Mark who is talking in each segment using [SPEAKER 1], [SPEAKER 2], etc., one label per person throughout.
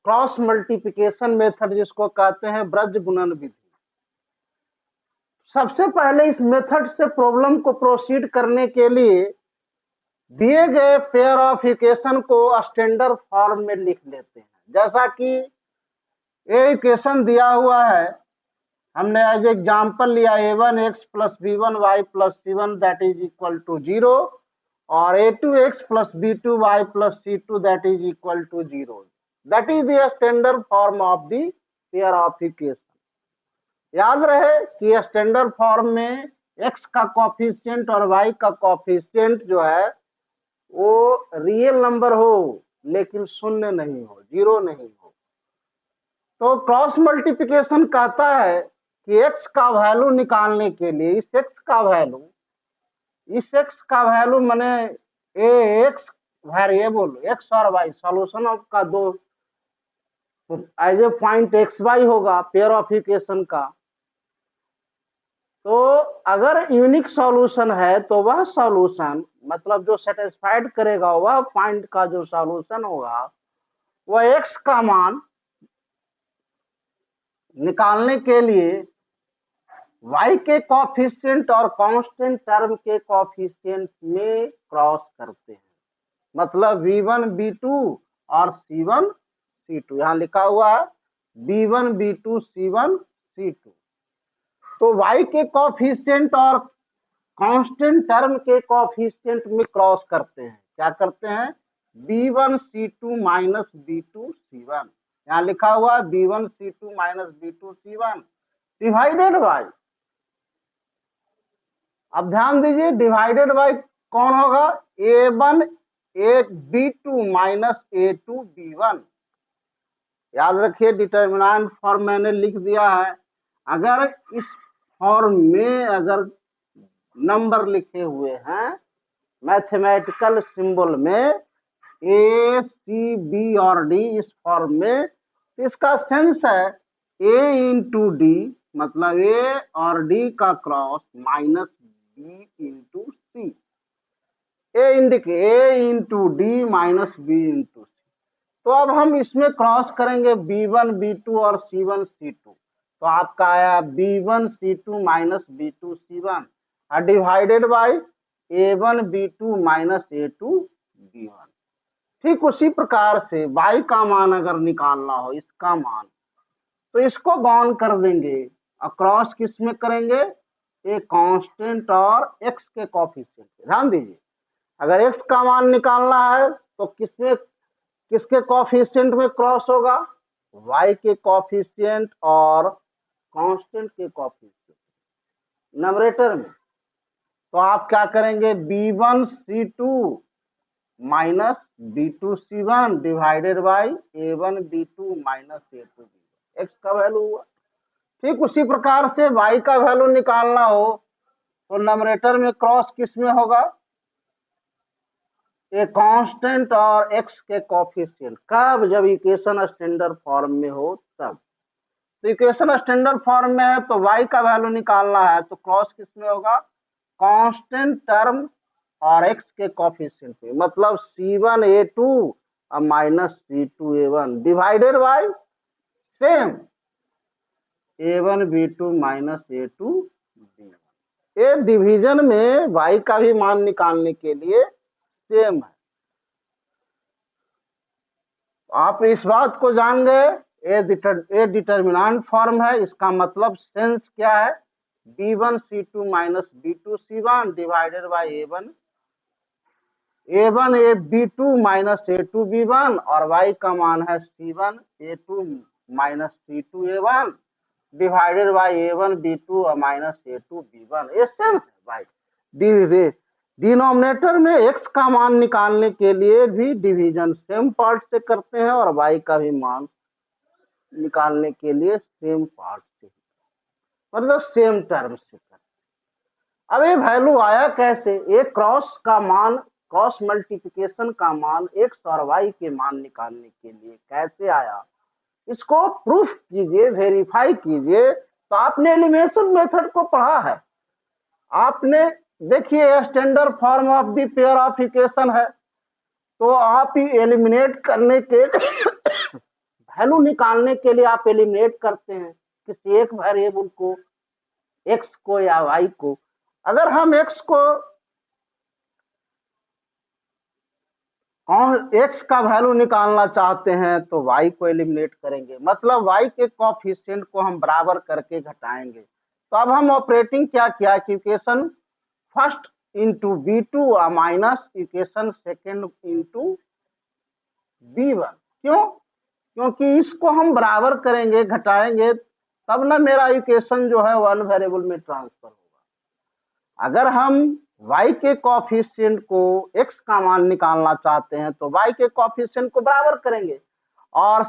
[SPEAKER 1] Cross multiplication method जिसको कहते हैं ब्रज गुणन विधि। सबसे पहले इस मेथड से प्रॉब्लम को प्रोसीड करने के लिए दिए गए पेयर ऑफ इक्वेशन को स्टैंडर्ड फॉर्म में लिख लेते हैं। जैसा कि ये इक्वेशन दिया हुआ है, हमने एज एग्जाम्पल लिया a1x plus b1y plus c1 that is equal to 0 और a2x plus b2y plus c2 that is equal to 0। That is the standard form of the pair of equation. याद रहे कि standard form में x का coefficient और y का coefficient जो है वो रियल नंबर हो लेकिन शून्य नहीं हो, जीरो नहीं हो। तो क्रॉस मल्टीप्लिकेशन कहता है कि x का वैल्यू निकालने के लिए इस x का वैल्यू माने x वेरिएबल x और y सॉल्यूशन ऑफ का दो as a point x y होगा पेयर ऑफ इक्वेशन का। तो अगर यूनिक सॉल्यूशन है तो वह सॉल्यूशन मतलब जो सेटिस्फाइड करेगा वह पॉइंट का जो सॉल्यूशन होगा वह x का मान निकालने के लिए y के कोफिशिएंट और कांस्टेंट टर्म के कोफिशिएंट में क्रॉस करते हैं। मतलब v1 b2 और c1 c2, यहां लिखा हुआ है b1 b2 c1 c2। तो y के कोफिशिएंट और कांस्टेंट टर्म के कोफिशिएंट में क्रॉस करते हैं। क्या करते हैं? b1 c2 minus b2 c1, यहाँ लिखा हुआ है b1 c2 minus b2 c1 divided by, अब ध्यान दीजिए डिवाइडेड बाय कौन होगा? a1 b2 minus a2 b1। याद रखिए डिटर्मिनेंट फॉर्म मैंने लिख दिया है। अगर इस फॉर्म में अगर नंबर लिखे हुए हैं मैथमेटिकल सिंबल में ए सी बी और डी इस फॉर्म में, इसका सेंस है ए इंटू डी मतलब ए और डी का cross minus B into C, A into D minus B into C. तो अब हम इसमें क्रॉस करेंगे b1 b2 और c1 c2, तो आपका आया b1 c2 minus b2 c1 और divided by a1 b2 minus a2 b1। ठीक उसी प्रकार से y का मान अगर निकालना हो इसका मान, तो इसको गौन कर देंगे और क्रॉस किस में करेंगे? ए कांस्टेंट और x के कोफिशिएंट। ध्यान दीजिए अगर x का मान निकालना है तो किसमें किसके कोफिशिएंट में क्रॉस होगा? y के कोफिशिएंट और कांस्टेंट के कोफिशिएंट नंबरेटर में। तो आप क्या करेंगे? b1 c2 minus b2 c1 divided by a1 b2 minus a2 b1, x का वैल्यू हुआ। ठीक उसी प्रकार से y का वैल्यू निकालना हो तो नंबरेटर में क्रॉस किस में होगा? ए कांस्टेंट और x के कोफिशिएंट। कब? जब इक्वेशन स्टैंडर्ड फॉर्म में हो तब। तो इक्वेशन स्टैंडर्ड फॉर्म में है तो y का वैल्यू निकालना है तो क्रॉस किस में होगा? कांस्टेंट टर्म और x के कोफिशिएंट पे, मतलब c1 a2 और minus c2 a1 divided by same a1 b2 minus a2 b1। ये डिवीजन में y का भी मान निकालने के लिए सेम है। आप इस बात को जान गए ए डिटर्मिनेंट फॉर्म है, इसका मतलब सेंस क्या है? b1 c2 minus b2 c1 divided by a1 a b2 minus a2 b1 और y का मान है c1 a2 minus c2 a1 divided by a1 b2 और माइनस a2 b1। ये सेम है भाई। डिनोमिनेटर में x का मान निकालने के लिए भी डिवीजन सेम पार्ट से करते हैं और y का भी मान निकालने के लिए सेम पार्ट से, मतलब सेम टर्म से करते हैं। अब ये वैल्यू आया कैसे? ये क्रॉस का मान, क्रॉस मल्टीप्लिकेशन का मान x और y के मान निकालने के लिए कैसे आया, इसको प्रूफ कीजिए, वेरीफाई कीजिए। तो आपने एलिमिनेशन मेथड को पढ़ा है, आपने देखिए standard form of the pair of equation है, तो आप ही एलिमिनेट करने के वैल्यू निकालने के लिए आप एलिमिनेट करते हैं किसी एक वेरिएबल को, एक्स को या वाई को। अगर हम एक्स का वैल्यू निकालना चाहते हैं तो वाई को एलिमिनेट करेंगे, मतलब वाई के कोफिशिएंट को हम बराबर करके घटाएंगे। तो अब हम ऑपरेटिंग क्या किया कि equation first into B2 minus equation second into B1। क्यों? क्योंकि इसको हम बराबर करेंगे, घटाएंगे, तब ना मेरा इक्वेशन जो है वन वेरिएबल में ट्रांसफर होगा। अगर हम y के कोफिशिएंट को x का मान निकालना चाहते हैं तो y के कोफिशिएंट को बराबर करेंगे, और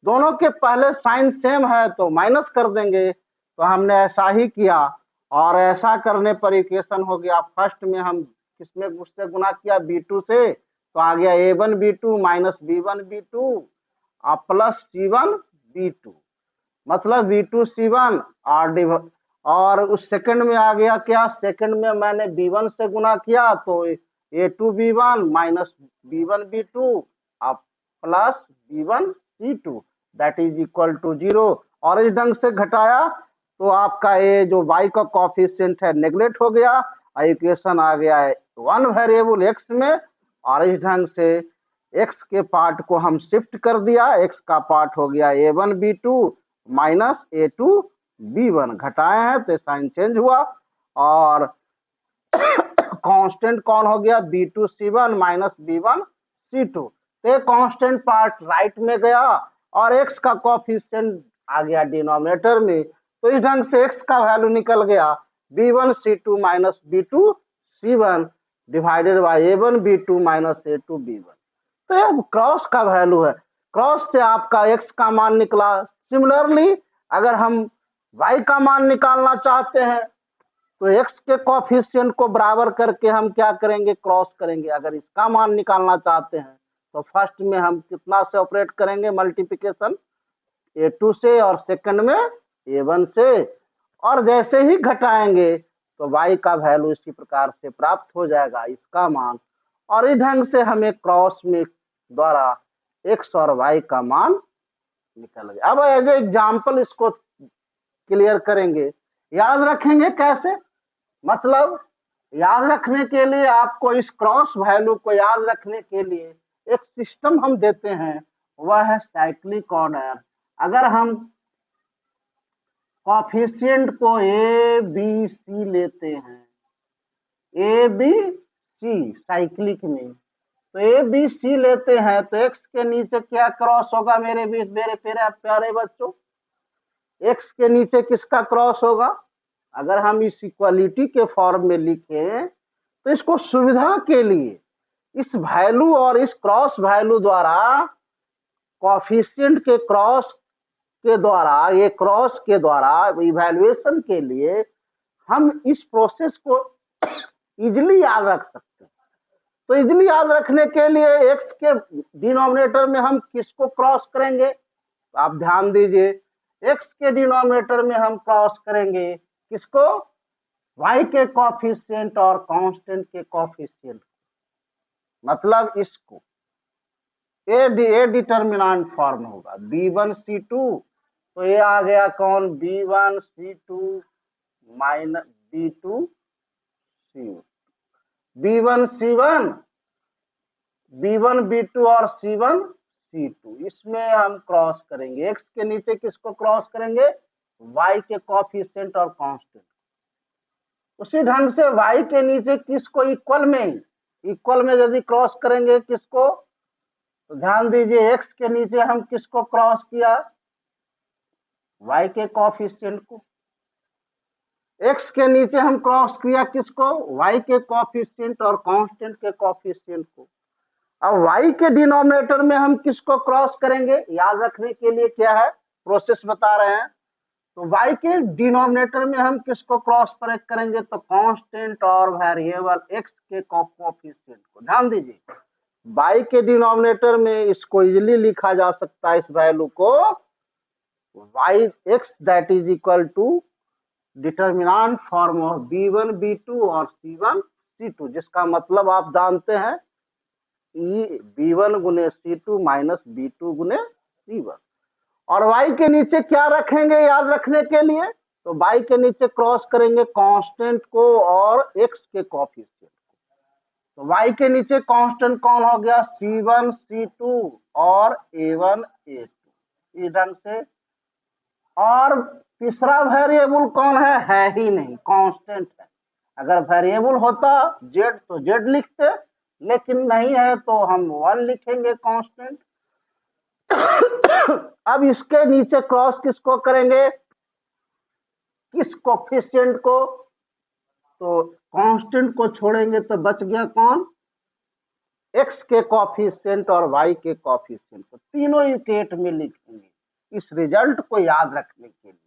[SPEAKER 1] दोनों के पहले साइन सेम है तो माइनस कर देंगे। तो हमने ऐसा ही किया, और ऐसा करने पर इक्वेशन हो गया, फर्स्ट में हम किसमें उससे गुना किया, B2 से, तो आ गया A1 B2 minus B1 B2 plus C1 B2, मतलब V2 C1 और उस सेकंड में आ गया क्या, सेकंड में मैंने B1 से गुना किया तो A2 B1 minus B1 B2 plus B1 C2 that is equal to 0। और इस ढंग से घटाया तो आपका ये जो y का कोफिशिएंट है नेगलेक्ट हो गया, और इक्वेशन आ गया है वन वेरिएबल x में, और इस ढंग से x के पार्ट को हम शिफ्ट कर दिया, x का पार्ट हो गया A1 B2 minus A2 B1, घटाए हैं तो साइन चेंज हुआ, और कांस्टेंट कौन हो गया, B2 C1 minus B1 C2। तो कांस्टेंट पार्ट राइट में गया और x का कोफिशिएंट आ गया डिनोमिनेटर में। तो इस ढंग से x का वैल्यू निकल गया B1 C2 minus B2 C1 divided by A1 B2 minus A2 B1। तो ये क्रॉस का वैल्यू है, क्रॉस से आपका x का मान निकला। सिमिलरली अगर हम y का मान निकालना चाहते हैं तो x के कोफिशिएंट को बराबर करके हम क्या करेंगे, क्रॉस करेंगे। अगर इसका मान निकालना चाहते हैं तो फर्स्ट में हम कितना से ऑपरेट करेंगे, मल्टीप्लिकेशन A2 से, और सेकंड में A1 से, और जैसे ही घटाएंगे तो y का वैल्यू इसी प्रकार से प्राप्त हो जाएगा, इसका मान। और इस ढंग से हमें क्रॉस में द्वारा x और y का मान निकल गया। अब एज एग्जाम्पल इसको क्लियर करेंगे, याद रखेंगे कैसे, मतलब याद रखने के लिए आपको इस क्रॉस वैल्यू को याद रखने के लिए एक सिस्टम हम देते हैं, वह है साइक्लिक ऑर्डर। अगर हम कोफिशिएंट को A B C लेते हैं, A B C साइक्लिक में, तो A B C लेते हैं तो x के नीचे क्या क्रॉस होगा मेरे प्यारे बच्चों, x के नीचे किसका क्रॉस होगा। अगर हम इस इक्वालिटी के फॉर्म में लिखें तो इसको सुविधा के लिए इस वैल्यू और इस क्रॉस वैल्यू द्वारा कोफिशिएंट के क्रॉस के द्वारा, ये क्रॉस के द्वारा इवैल्यूएशन के लिए हम इस प्रोसेस को इजीली याद रख सकते हैं। तो इजीली याद रखने के लिए x के डिनोमिनेटर में हम किसको क्रॉस करेंगे, तो आप ध्यान दीजिए, x के डिनोमिनेटर में हम क्रॉस करेंगे किसको, y के कोफिशिएंट और कांस्टेंट के कोफिशिएंट, मतलब इसको ए डिटर्मिनेंट फॉर्म होगा B1 C2, तो ये आ गया कौन, B1 C2 minus B2 C1, B1 C1, B1 B2 और C1 C2, इसमें हम क्रॉस करेंगे। x के नीचे किसको क्रॉस करेंगे, y के कोफिशिएंट और कांस्टेंट। उसी ढंग से y के नीचे किसको, इक्वल में यदि क्रॉस करेंगे किसको, तो ध्यान दीजिए x के नीचे हम किसको क्रॉस किया, y के कोफिशिएंट को। x के नीचे हम क्रॉस किया किसको, y के कोफिशिएंट और कांस्टेंट के कोफिशिएंट को। अब y के डिनोमिनेटर में हम किसको क्रॉस करेंगे, याद रखने के लिए क्या है, प्रोसेस बता रहे हैं। तो y के डिनोमिनेटर में हम किसको क्रॉस करेंगे, तो कांस्टेंट और वेरिएबल x के कोफिशिएंट को। ध्यान दीजिए, y के डिनोमिनेटर में इसको इजीली लिखा जा सकता है, इस वैल्यू को y x that is equal to determinant form of B1 B2 और C1 C2, जिसका मतलब आप जानते हैं B1 गुने C2 माइनस B2 गुने C1। और y के नीचे क्या रखेंगे याद रखने के लिए, तो y के नीचे क्रॉस करेंगे कांस्टेंट को और x के कोफिशिएंट। तो y के नीचे कांस्टेंट कौन हो गया, C1 C2 और A1 A2 इस ढंग से। और तीसरा वेरिएबल कौन है ही नहीं, कांस्टेंट है। अगर वेरिएबल होता z तो z लिखते, लेकिन नहीं है तो हम 1 लिखेंगे कांस्टेंट। अब इसके नीचे क्रॉस किसको करेंगे, किस कोफिशिएंट को, तो कांस्टेंट को छोड़ेंगे तो बच गया कौन, x के कोफिशिएंट और y के कोफिशिएंट को, तीनों इक्वेट में लिखेंगे इस रिजल्ट को याद रखने के लिए।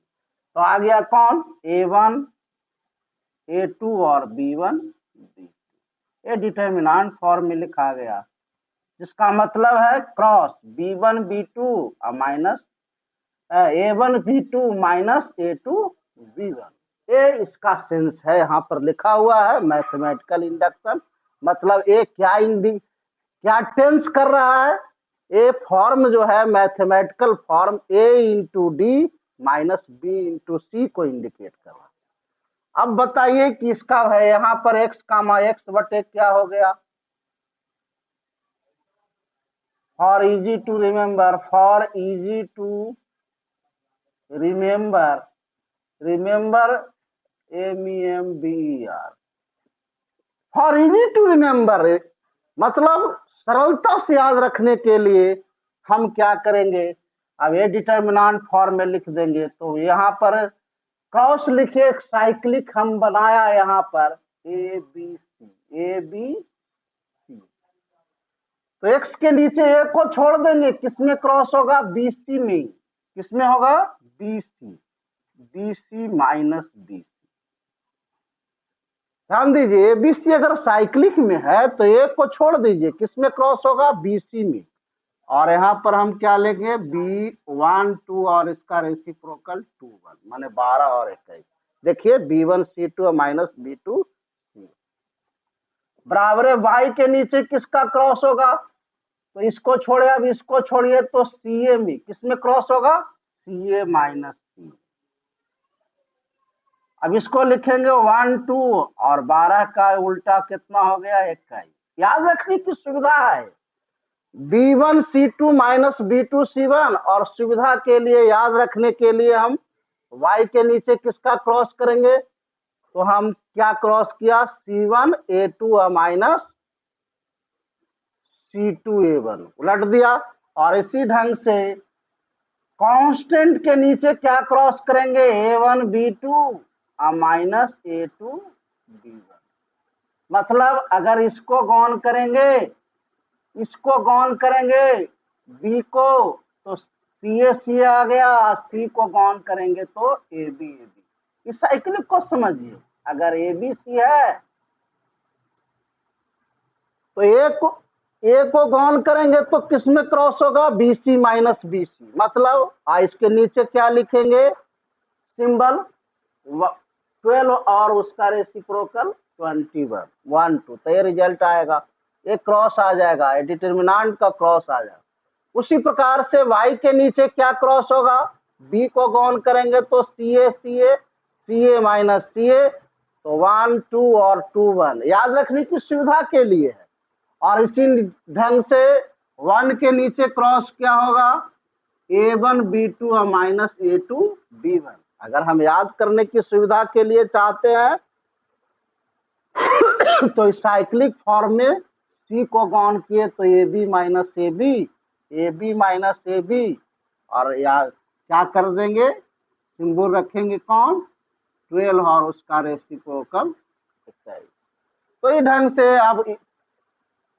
[SPEAKER 1] तो आ गया कौन, A1 A2 और B1 B2, ये डिटर्मिनेंट फॉर्म में लिखा गया, जिसका मतलब है cross B1 B2 minus A1 B2 minus A2 B1, ये इसका सेंस है, यहाँ पर लिखा हुआ है मैथमेटिकल इंडक्शन। मतलब ये क्या टेंस कर रहा है, ए फॉर्म जो है mathematical form A into D minus B into C को इंडिकेट कर रहा है। अब बताइए कि इसका है यहाँ पर x कामा x बटे क्या हो गया, for easy to remember, for easy to remember, remember MEMBER, for easy to remember, मतलब सरलता से याद रखने के लिए हम क्या करेंगे, अब ये डिटर्मिनेंट फॉर्म में लिख देंगे। तो यहाँ पर क्रॉस लिखे एक साइक्लिक हम बनाया यहाँ पर ABC, तो x के नीचे a को छोड़ देंगे, किसमें क्रॉस होगा, BC में, किसमें होगा, BC माइनस BC। ध्यान दीजिए ABC अगर साइक्लिक में है तो a को छोड़ दीजिए, किसमें क्रॉस होगा, BC में, और यहाँ पर हम क्या लेंगे, B1 2 और इसका रेसिप्रोकल 2 1, माने 12 और 21। देखिए B1 C2 minus B2 C बराबर है y के नीचे किसका क्रॉस होगा, तो इसको छोड़े, अब इसको छोड़िए तो CA में किसमें क्रॉस होगा, CA माइनस C। अब इसको लिखेंगे 1 2 और 12 का उल्टा कितना हो गया, 21। याद रखने की सुविधा है, B1 C2 minus B2 C1, और सुविधा के लिए याद रखने के लिए हम y के नीचे किसका क्रॉस करेंगे, तो हम क्या क्रॉस किया, C1 A2 minus C2 A1 उलट दिया। और इसी ढंग से कांस्टेंट के नीचे क्या क्रॉस करेंगे, A1 B2 minus A2 B1। मतलब अगर इसको गौन करेंगे, इसको गौन करेंगे B को तो CA आ गया, C को गौन करेंगे तो AB। इस साइक्लिक को समझिए, अगर ABC है तो ए को गौन करेंगे तो किसमें क्रॉस होगा, BC माइनस BC। मतलब इसके नीचे क्या लिखेंगे, सिंबल 12 और उसका रेसिप्रोकल 21 1 2, तो ये रिजल्ट आएगा, ये क्रॉस आ जाएगा, डिटर्मिनेंट का क्रॉस आ जाएगा। उसी प्रकार से y के नीचे क्या क्रॉस होगा, b को गौन करेंगे तो CA माइनस CA, तो 1 2 और 2 1 याद रखने की सुविधा के लिए है। और इसी ढंग से 1 के नीचे क्रॉस क्या होगा, A1 B2 minus A2 B1। अगर हम याद करने की सुविधा के लिए चाहते हैं तो साइक्लिक फॉर्म में C को गौन किए तो AB minus AB minus AB, और या क्या कर देंगे, सिंबल रखेंगे कौन, 12 और उसका रेसिप्रोकल 21। तो इस ढंग से अब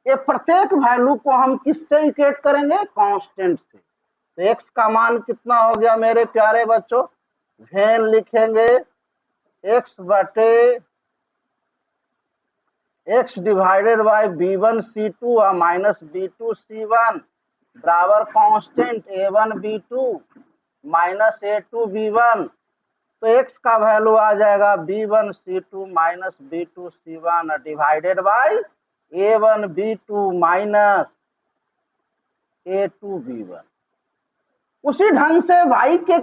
[SPEAKER 1] ये प्रत्येक वैल्यू को हम किससे इक्वेट करेंगे, कांस्टेंट से। तो x का मान कितना हो गया मेरे प्यारे बच्चों, वैन लिखेंगे x बटे x divided by B1 C2 minus B2 C1 बराबर constant A1 B2 minus A2 B1। तो x का वैल्यू आ जाएगा B1 C2 minus B2 C1 divided by A1 B2 minus A2 B1। उसी ढंग से y के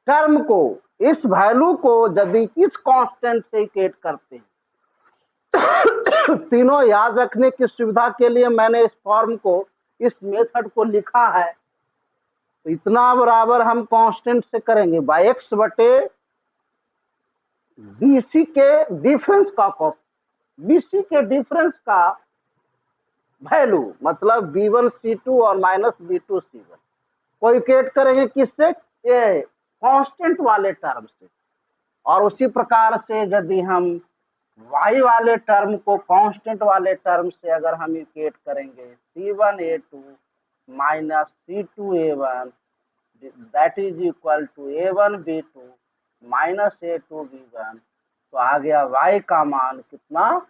[SPEAKER 1] टर्म को, इस वैल्यू को यदि इस कांस्टेंट से इक्वेट करते हैं, तीनों याद रखने की सुविधा के लिए मैंने इस फॉर्म को, इस मेथड को लिखा है। तो इतना बराबर हम कांस्टेंट से करेंगे बाय x बटे BC के डिफरेंस का BC के डिफरेंस का वैल्यू, मतलब B1C2 और माइनस B2C1 को इक्वेट करेंगे किससे, ये कांस्टेंट वाले टर्म से। और उसी प्रकार से यदि हम y वाले टर्म को कांस्टेंट वाले टर्म से अगर हम इक्वेट करेंगे C1A2 minus C2A1 that is equal to A1B2 minus A2B1, तो आ गया y का मान कितना,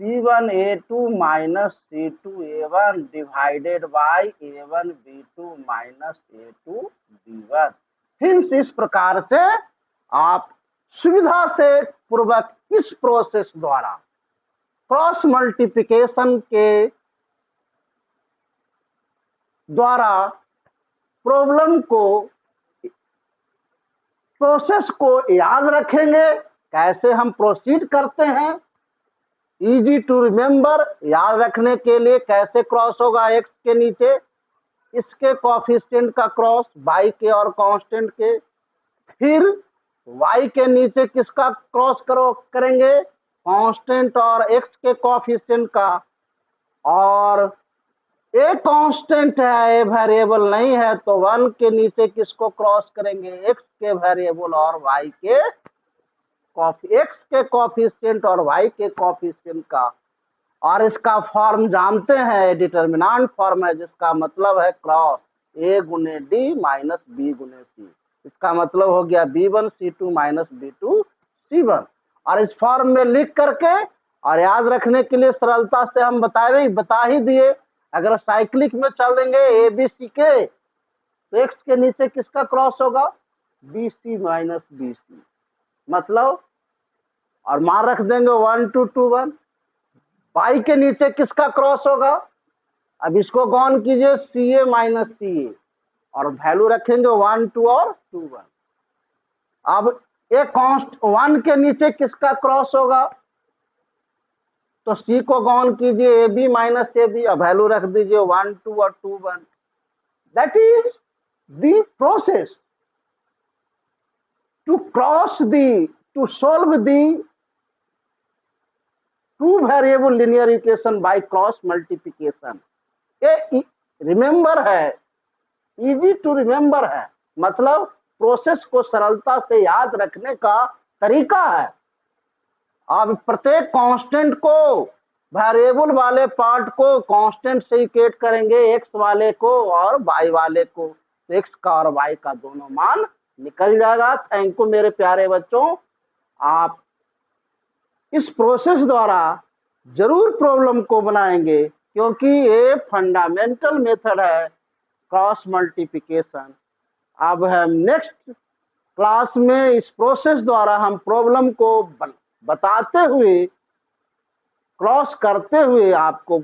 [SPEAKER 1] C1A2 minus C2A1 divided by A1B2 minus A2B1। Hence इस प्रकार से आप सुविधा से पूर्वक इस प्रोसेस द्वारा क्रॉस मल्टीप्लिकेशन के द्वारा प्रॉब्लम को, प्रोसेस को याद रखेंगे। कैसे हम प्रोसीड करते हैं, इजी टू रिमेम्बर, याद रखने के लिए कैसे क्रॉस होगा x के नीचे इसके कोएफिशिएंट का क्रॉस y के और कांस्टेंट के, फिर y के नीचे किसका क्रॉस करेंगे, कांस्टेंट और x के कोएफिशिएंट का, और एक कांस्टेंट है, ए वेरिएबल नहीं है, तो 1 के नीचे किसको क्रॉस करेंगे, x के वेरिएबल और y के x के कोएफिशिएंट और y के कोएफिशिएंट का। और इसका फॉर्म जानते हैं, डिटरमिनेंट फॉर्म है, जिसका मतलब है क्रॉस a गुने d माइनस b गुने c। इसका मतलब हो गया B1C2 माइनस B2C1। और इस फॉर्म में लिख करके और याद रखने के लिए सरलता से हम बता ही दिए, अगर साइक्लिक में चल देंगे ABC के, तो x के नीचे किसका क्रॉस होगा, BC माइनस BC, मतलब, और मान रख देंगे 1 2 2 1। y के नीचे किसका क्रॉस होगा, अब इसको गौन कीजिए CA माइनस CA, और वैल्यू रखेंगे 1 2 और 2 1। अब एक कांस्ट 1 के नीचे किसका क्रॉस होगा, तो C को गौन कीजिए AB माइनस AB, अब वैल्यू रख दीजिए 1 2 और 2 1। That is the process to cross to solve the two variable linear equation by cross multiplication. ये रिमेंबर है, इजी टू रिमेंबर है, मतलब प्रोसेस को सरलता से याद रखने का तरीका है। अब प्रत्येक कांस्टेंट को, वेरिएबल वाले पार्ट को कांस्टेंट से इक्वेट करेंगे, x वाले को और y वाले को, तो x का और y का दोनों मान निकल जाएगा। थैंक यू मेरे प्यारे बच्चों, आप इस प्रोसेस द्वारा जरूर प्रॉब्लम को बनाएंगे, क्योंकि ये फंडामेंटल मेथड है क्रॉस मल्टीप्लिकेशन। अब हम नेक्स्ट क्लास में इस प्रोसेस द्वारा हम प्रॉब्लम को बताते हुए, क्रॉस करते हुए आपको